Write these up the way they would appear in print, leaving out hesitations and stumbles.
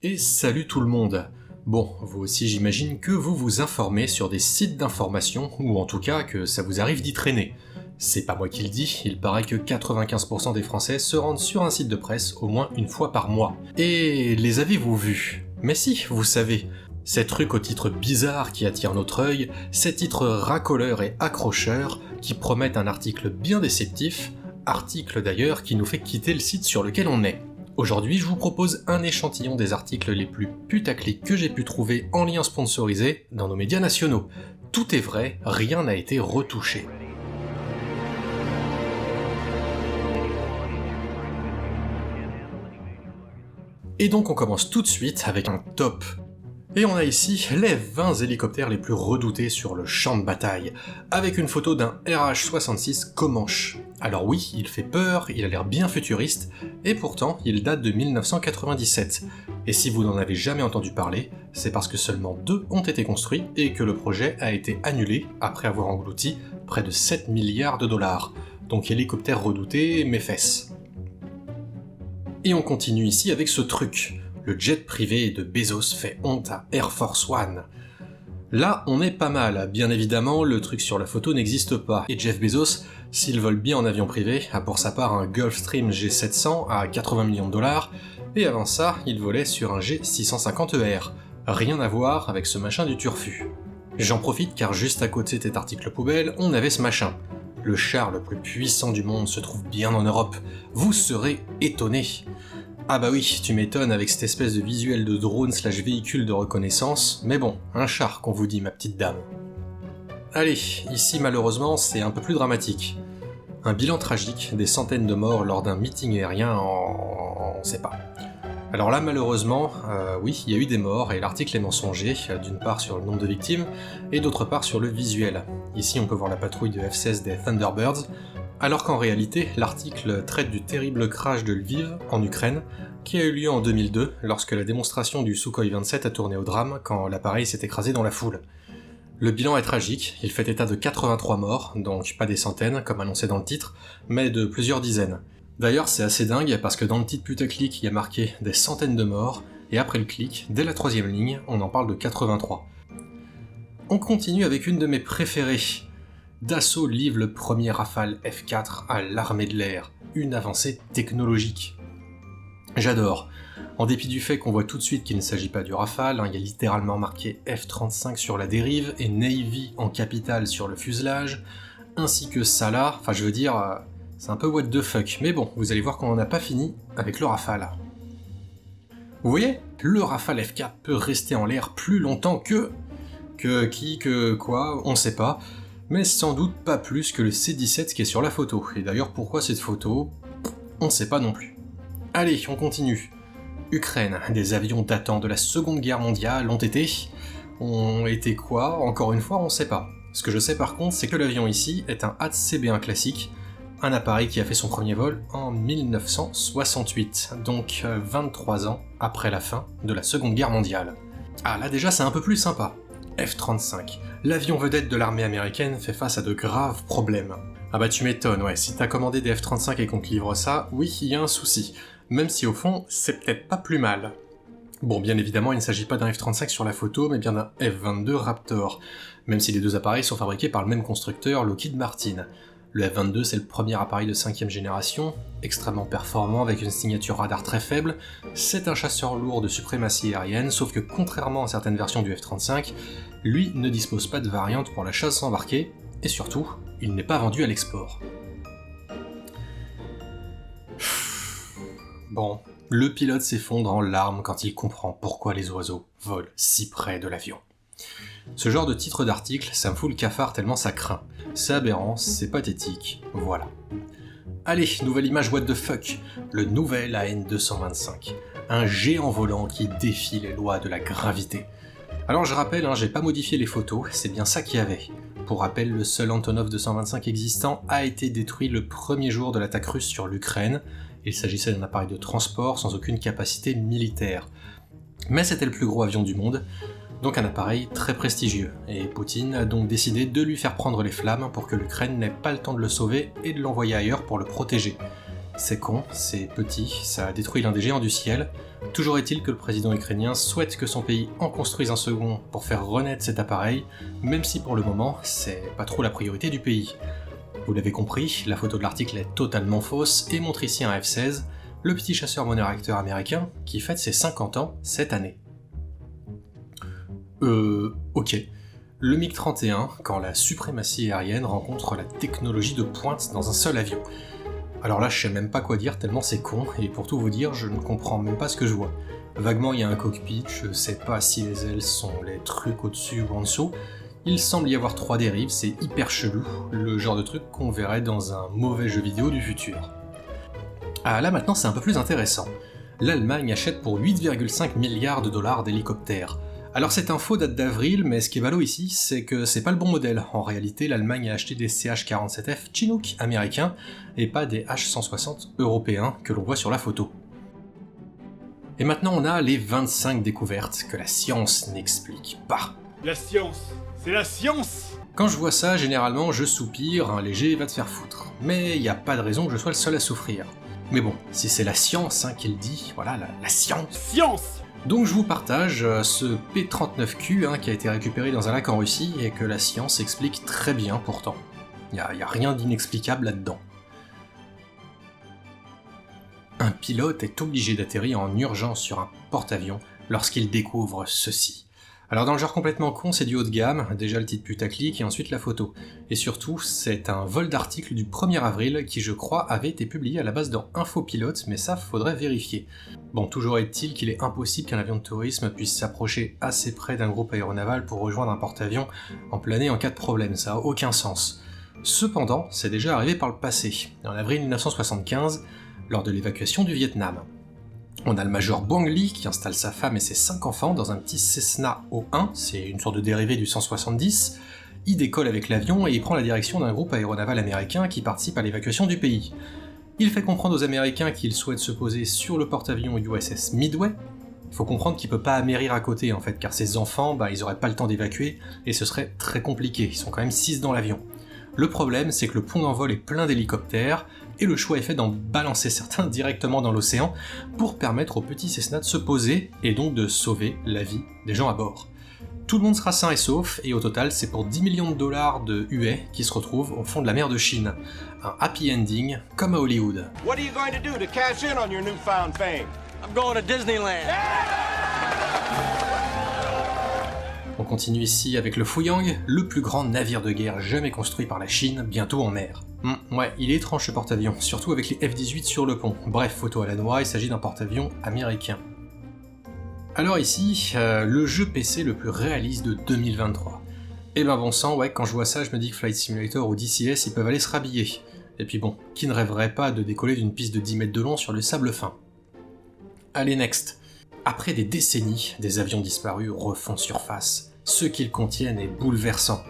Et salut tout le monde. Bon, vous aussi j'imagine que vous vous informez sur des sites d'information, ou en tout cas que ça vous arrive d'y traîner. C'est pas moi qui le dis, il paraît que 95% des Français se rendent sur un site de presse au moins une fois par mois. Et les avez-vous vus? Mais si, vous savez, ces trucs au titre bizarre qui attirent notre œil, ces titres racoleurs et accrocheurs qui promettent un article bien déceptif, article d'ailleurs qui nous fait quitter le site sur lequel on est. Aujourd'hui, je vous propose un échantillon des articles les plus putaclic que j'ai pu trouver en lien sponsorisé dans nos médias nationaux. Tout est vrai, rien n'a été retouché. Et donc on commence tout de suite avec un top. Et on a ici les 20 hélicoptères les plus redoutés sur le champ de bataille, avec une photo d'un RH-66 Comanche. Alors oui, il fait peur, il a l'air bien futuriste, et pourtant il date de 1997. Et si vous n'en avez jamais entendu parler, c'est parce que seulement 2 ont été construits et que le projet a été annulé après avoir englouti près de 7 milliards de dollars. Donc hélicoptère redouté, mes fesses. Et on continue ici avec ce truc. Le jet privé de Bezos fait honte à Air Force One. Là, on est pas mal. Bien évidemment, le truc sur la photo n'existe pas. Et Jeff Bezos, s'il vole bien en avion privé, a pour sa part un Gulfstream G700 à 80 millions de dollars, et avant ça, il volait sur un G650ER. Rien à voir avec ce machin du turfu. J'en profite car juste à côté de cet article poubelle, on avait ce machin. Le char le plus puissant du monde se trouve bien en Europe. Vous serez étonnés. Ah bah oui, tu m'étonnes avec cette espèce de visuel de drone / véhicule de reconnaissance, mais bon, un char qu'on vous dit, ma petite dame. Allez, ici malheureusement c'est un peu plus dramatique. Un bilan tragique, des centaines de morts lors d'un meeting aérien on sait pas. Alors là malheureusement, oui, il y a eu des morts et l'article est mensonger, d'une part sur le nombre de victimes, et d'autre part sur le visuel. Ici on peut voir la patrouille de F-16 des Thunderbirds, alors qu'en réalité, l'article traite du terrible crash de Lviv, en Ukraine, qui a eu lieu en 2002, lorsque la démonstration du Sukhoi 27 a tourné au drame quand l'appareil s'est écrasé dans la foule. Le bilan est tragique, il fait état de 83 morts, donc pas des centaines, comme annoncé dans le titre, mais de plusieurs dizaines. D'ailleurs, c'est assez dingue, parce que dans le titre putaclic, il y a marqué des centaines de morts, et après le clic, dès la 3ème ligne, on en parle de 83. On continue avec une de mes préférées. Dassault livre le premier Rafale F4 à l'armée de l'air, une avancée technologique. J'adore. En dépit du fait qu'on voit tout de suite qu'il ne s'agit pas du Rafale, il y a littéralement marqué F-35 sur la dérive et Navy en capitale sur le fuselage, ainsi que ça là, enfin je veux dire, c'est un peu what the fuck, mais bon, vous allez voir qu'on n'en a pas fini avec le Rafale. Vous voyez, le Rafale F4 peut rester en l'air plus longtemps que quoi, on sait pas, mais sans doute pas plus que le C-17 qui est sur la photo. Et d'ailleurs, pourquoi cette photo? On sait pas non plus. Allez, on continue. Ukraine, des avions datant de la Seconde Guerre mondiale ont été quoi? Encore une fois, on sait pas. Ce que je sais par contre, c'est que l'avion ici est un HAT-CB1 classique, un appareil qui a fait son premier vol en 1968, donc 23 ans après la fin de la Seconde Guerre mondiale. Ah là déjà, c'est un peu plus sympa. F-35. L'avion vedette de l'armée américaine fait face à de graves problèmes. Ah bah tu m'étonnes, ouais, si t'as commandé des F-35 et qu'on te livre ça, oui, il y a un souci. Même si au fond, c'est peut-être pas plus mal. Bon, bien évidemment, il ne s'agit pas d'un F-35 sur la photo, mais bien d'un F-22 Raptor, même si les deux appareils sont fabriqués par le même constructeur, Lockheed Martin. Le F-22, c'est le premier appareil de 5ème génération, extrêmement performant avec une signature radar très faible, c'est un chasseur lourd de suprématie aérienne, sauf que contrairement à certaines versions du F-35, lui ne dispose pas de variante pour la chasse embarquée, et surtout, il n'est pas vendu à l'export. Bon, le pilote s'effondre en larmes quand il comprend pourquoi les oiseaux volent si près de l'avion. Ce genre de titre d'article, ça me fout le cafard tellement ça craint. C'est aberrant, c'est pathétique, voilà. Allez, nouvelle image what the fuck, le nouvel AN-225. Un géant volant qui défie les lois de la gravité. Alors je rappelle, j'ai pas modifié les photos, c'est bien ça qu'il y avait. Pour rappel, le seul Antonov 225 existant a été détruit le premier jour de l'attaque russe sur l'Ukraine. Il s'agissait d'un appareil de transport sans aucune capacité militaire. Mais c'était le plus gros avion du monde, donc un appareil très prestigieux, et Poutine a donc décidé de lui faire prendre les flammes pour que l'Ukraine n'ait pas le temps de le sauver et de l'envoyer ailleurs pour le protéger. c'est con, c'est petit, ça a détruit l'un des géants du ciel. Toujours est-il que le président ukrainien souhaite que son pays en construise un second pour faire renaître cet appareil, même si pour le moment, c'est pas trop la priorité du pays. Vous l'avez compris, la photo de l'article est totalement fausse et montre ici un F-16, le petit chasseur monoréacteur américain qui fête ses 50 ans cette année. Ok. Le MiG-31, quand la suprématie aérienne rencontre la technologie de pointe dans un seul avion. Alors là, je sais même pas quoi dire tellement c'est con, et pour tout vous dire, je ne comprends même pas ce que je vois. Vaguement, il y a un cockpit, je sais pas si les ailes sont les trucs au-dessus ou en dessous. Il semble y avoir 3 dérives, c'est hyper chelou, le genre de truc qu'on verrait dans un mauvais jeu vidéo du futur. Ah là maintenant c'est un peu plus intéressant. L'Allemagne achète pour 8,5 milliards de dollars d'hélicoptères. Alors cette info date d'avril, mais ce qui est ballot ici, c'est que c'est pas le bon modèle. En réalité, l'Allemagne a acheté des CH-47F Chinook américains, et pas des H-160 européens que l'on voit sur la photo. Et maintenant on a les 25 découvertes que la science n'explique pas. La science, c'est la science! Quand je vois ça, généralement je soupire, un léger va te faire foutre. Mais y a pas de raison que je sois le seul à souffrir. Mais bon, si c'est la science qui le dit, voilà, la science. Science! Donc je vous partage ce P-39Q qui a été récupéré dans un lac en Russie et que la science explique très bien pourtant. Y a rien d'inexplicable là-dedans. Un pilote est obligé d'atterrir en urgence sur un porte-avions lorsqu'il découvre ceci. Alors dans le genre complètement con, c'est du haut de gamme, déjà le titre putaclic et ensuite la photo. Et surtout, c'est un vol d'article du 1er avril qui je crois avait été publié à la base dans Infopilote, mais ça faudrait vérifier. Bon, toujours est-il qu'il est impossible qu'un avion de tourisme puisse s'approcher assez près d'un groupe aéronaval pour rejoindre un porte-avions en planer en cas de problème, ça a aucun sens. Cependant, c'est déjà arrivé par le passé, en avril 1975, lors de l'évacuation du Vietnam. On a le major Bong Lee qui installe sa femme et ses 5 enfants dans un petit Cessna O1, c'est une sorte de dérivé du 170. Il décolle avec l'avion et il prend la direction d'un groupe aéronaval américain qui participe à l'évacuation du pays. Il fait comprendre aux Américains qu'il souhaite se poser sur le porte-avions USS Midway. Il faut comprendre qu'il peut pas amérir à côté en fait, car ses enfants, ils auraient pas le temps d'évacuer et ce serait très compliqué, ils sont quand même 6 dans l'avion. Le problème, c'est que le pont d'envol est plein d'hélicoptères, et le choix est fait d'en balancer certains directement dans l'océan pour permettre au petit Cessna de se poser et donc de sauver la vie des gens à bord. Tout le monde sera sain et sauf, et au total, c'est pour 10 millions de dollars de huet qui se retrouvent au fond de la mer de Chine. Un happy ending, comme à Hollywood. What are you going to do to cash in on your newfound fame? I'm going to Disneyland. On continue ici avec le Fuyang, le plus grand navire de guerre jamais construit par la Chine, bientôt en mer. Ouais, il est étrange ce porte-avions, surtout avec les F-18 sur le pont. Bref, photo à la noix, il s'agit d'un porte-avions américain. Alors ici, le jeu PC le plus réaliste de 2023. Et bon sang, ouais, quand je vois ça, je me dis que Flight Simulator ou DCS, ils peuvent aller se rhabiller. Et puis bon, qui ne rêverait pas de décoller d'une piste de 10 mètres de long sur le sable fin? Allez, next. Après des décennies, des avions disparus refont surface. Ce qu'ils contiennent est bouleversant.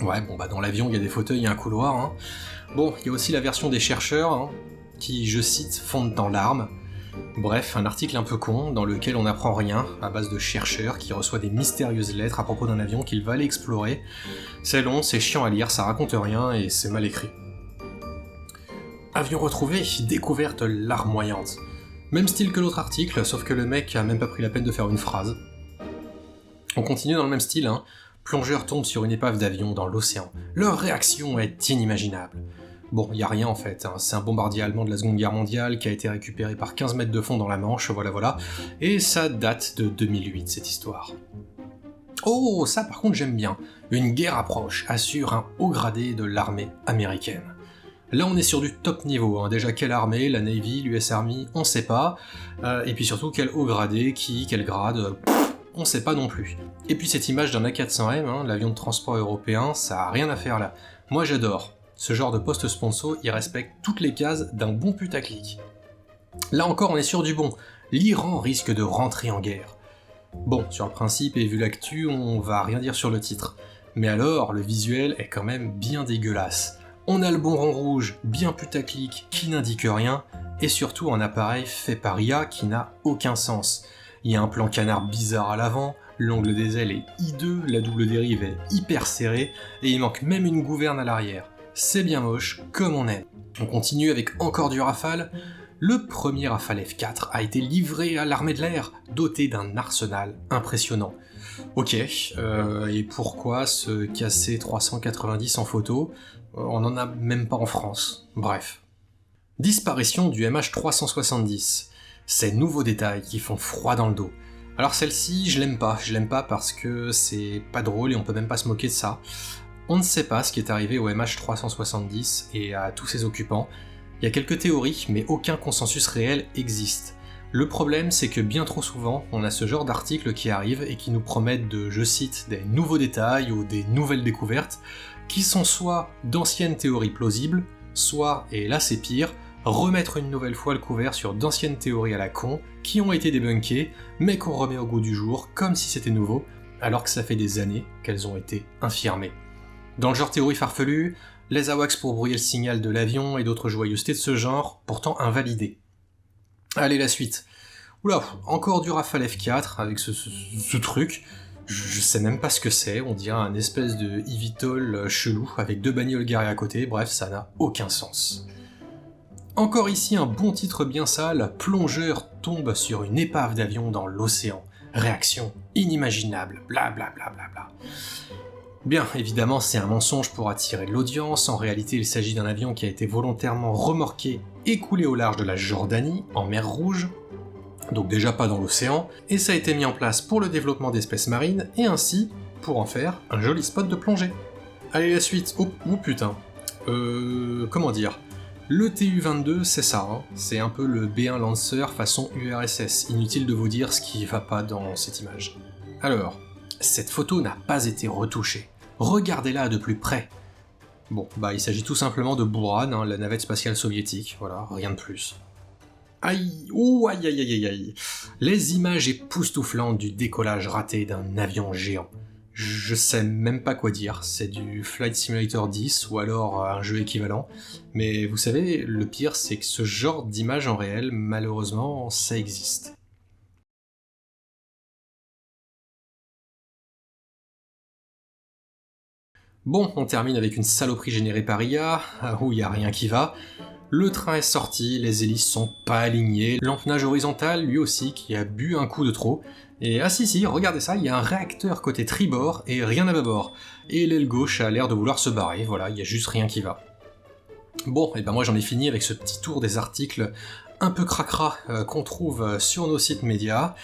Ouais, dans l'avion, il y a des fauteuils et un couloir. Bon, il y a aussi la version des chercheurs, qui, je cite, fondent en larmes. Bref, un article un peu con, dans lequel on n'apprend rien, à base de chercheurs qui reçoivent des mystérieuses lettres à propos d'un avion qu'ils veulent aller explorer. C'est long, c'est chiant à lire, ça raconte rien, et c'est mal écrit. Avion retrouvé, découverte larmoyante. Même style que l'autre article, sauf que le mec a même pas pris la peine de faire une phrase. On continue dans le même style, Plongeurs tombent sur une épave d'avion dans l'océan. Leur réaction est inimaginable. Bon, y a rien en fait, c'est un bombardier allemand de la Seconde Guerre mondiale qui a été récupéré par 15 mètres de fond dans la Manche, voilà, et ça date de 2008 cette histoire. Oh, ça par contre j'aime bien. Une guerre approche, assure un haut gradé de l'armée américaine. Là on est sur du top niveau, déjà quelle armée, la Navy, l'US Army, on sait pas, et puis surtout quel haut gradé, quel grade, on sait pas non plus. Et puis cette image d'un A400M, l'avion de transport européen, ça a rien à faire là. Moi j'adore. Ce genre de post sponsor, il respecte toutes les cases d'un bon putaclic. Là encore on est sur du bon. L'Iran risque de rentrer en guerre. Bon, sur le principe et vu l'actu, on va rien dire sur le titre. Mais alors, le visuel est quand même bien dégueulasse. On a le bon rond rouge, bien putaclic, qui n'indique rien, et surtout un appareil fait par IA qui n'a aucun sens. Il y a un plan canard bizarre à l'avant, l'angle des ailes est hideux, la double dérive est hyper serrée, et il manque même une gouverne à l'arrière. c'est bien moche, comme on aime. On continue avec encore du Rafale. Le premier Rafale F4 a été livré à l'armée de l'air, doté d'un arsenal impressionnant. Ok, et pourquoi ce KC-390 en photo? On n'en a même pas en France. Bref. Disparition du MH370. Ces nouveaux détails qui font froid dans le dos. Alors celle-ci, je l'aime pas parce que c'est pas drôle et on peut même pas se moquer de ça. On ne sait pas ce qui est arrivé au MH370 et à tous ses occupants. Il y a quelques théories, mais aucun consensus réel existe. Le problème, c'est que bien trop souvent, on a ce genre d'articles qui arrivent et qui nous promettent de, je cite, des nouveaux détails ou des nouvelles découvertes, qui sont soit d'anciennes théories plausibles, soit, et là c'est pire, remettre une nouvelle fois le couvert sur d'anciennes théories à la con, qui ont été débunkées, mais qu'on remet au goût du jour, comme si c'était nouveau, alors que ça fait des années qu'elles ont été infirmées. Dans le genre théorie farfelue, les AWACS pour brouiller le signal de l'avion et d'autres joyeusetés de ce genre, pourtant invalidées. Allez, la suite. Oula, encore du Rafale F4 avec ce truc. Je sais même pas ce que c'est, on dirait un espèce de eVTOL chelou avec 2 bagnoles garées à côté, bref, ça n'a aucun sens. Encore ici un bon titre bien sale, plongeur tombe sur une épave d'avion dans l'océan. Réaction inimaginable, bla bla bla bla bla. Bien, évidemment, c'est un mensonge pour attirer de l'audience, en réalité il s'agit d'un avion qui a été volontairement remorqué et coulé au large de la Jordanie, en mer Rouge, donc déjà pas dans l'océan, et ça a été mis en place pour le développement d'espèces marines, et ainsi, pour en faire, un joli spot de plongée. Allez, la suite, oh putain, comment dire, le TU-22 c'est ça, hein. C'est un peu le B1 Lancer façon URSS, inutile de vous dire ce qui va pas dans cette image. Alors, cette photo n'a pas été retouchée. Regardez-la de plus près. Bon, bah il s'agit tout simplement de Buran, hein, la navette spatiale soviétique, voilà, rien de plus. Aïe, oh aïe aïe aïe aïe. Les images époustouflantes du décollage raté d'un avion géant. Je sais même pas quoi dire, c'est du Flight Simulator 10 ou alors un jeu équivalent, mais vous savez, le pire c'est que ce genre d'image en réel, malheureusement, ça existe. Bon, on termine avec une saloperie générée par IA, où il y a rien qui va. Le train est sorti, les hélices sont pas alignées, l'empennage horizontal lui aussi qui a bu un coup de trop, et ah si, regardez ça, il y a un réacteur côté tribord et rien à bâbord, et l'aile gauche a l'air de vouloir se barrer, voilà, il y a juste rien qui va. Bon, et ben moi j'en ai fini avec ce petit tour des articles un peu cracra qu'on trouve sur nos sites médias.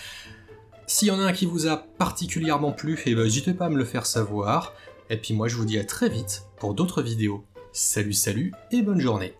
S'il y en a un qui vous a particulièrement plu, et ben n'hésitez pas à me le faire savoir. Et puis moi je vous dis à très vite pour d'autres vidéos. Salut et bonne journée.